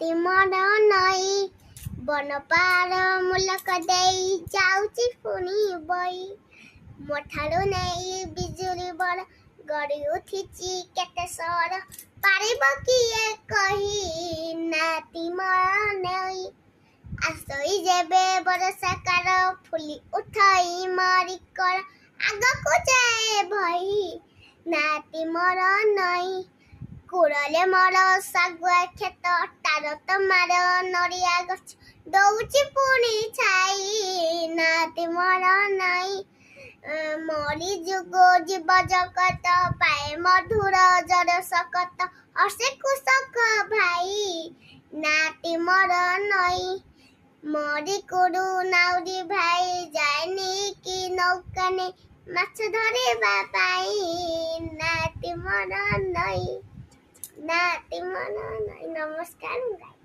ନାତି ମୋର ନଈ ବନ ପାର ମୁଲକ ଦେଇ ଯାଉଛି ପୁଣି ବଇ ମୋ ଠାରୁ ନେଇ ବିଜୁଳି ବଳ ଗଡ଼ି ଉଠିଛି କେତେ ସର ପାରିବ କିଏ କହି ନାତି ମୋର ନଈ ଆସଇ ଯେବେ ବରଷା କାର ଫୁଲି ଉଠଇ ମରି କର ଆଗକୁ ଯାଏ ଭଇ ନାତି ମୋର ନଈ କୁଡ଼ରେ ମୋର ଶାଗୁଆ କ୍ଷେତ ତାର ତମାର ନଡ଼ିଆ ଗଛ ଦଉଛି ପୁଣି ଛାଇ ନାତି ମୋର ନଈ ମରି ଯୁଗ ଜୀବ ଜଗତ ପାଏ ମଧୁର ଜର ଶକତ ହସେ କୃଷକ ଭାଇ ନାତି ମୋର ନଈ ମରି କୁଡ଼ୁ ନାଉରି ଭାଇ ଯାଏନି କି ନୌକା ନେଇ ମାଛ ଧରିବା ପାଇଁ ନାତି ମୋର ନଈ। ନମସ୍କାର।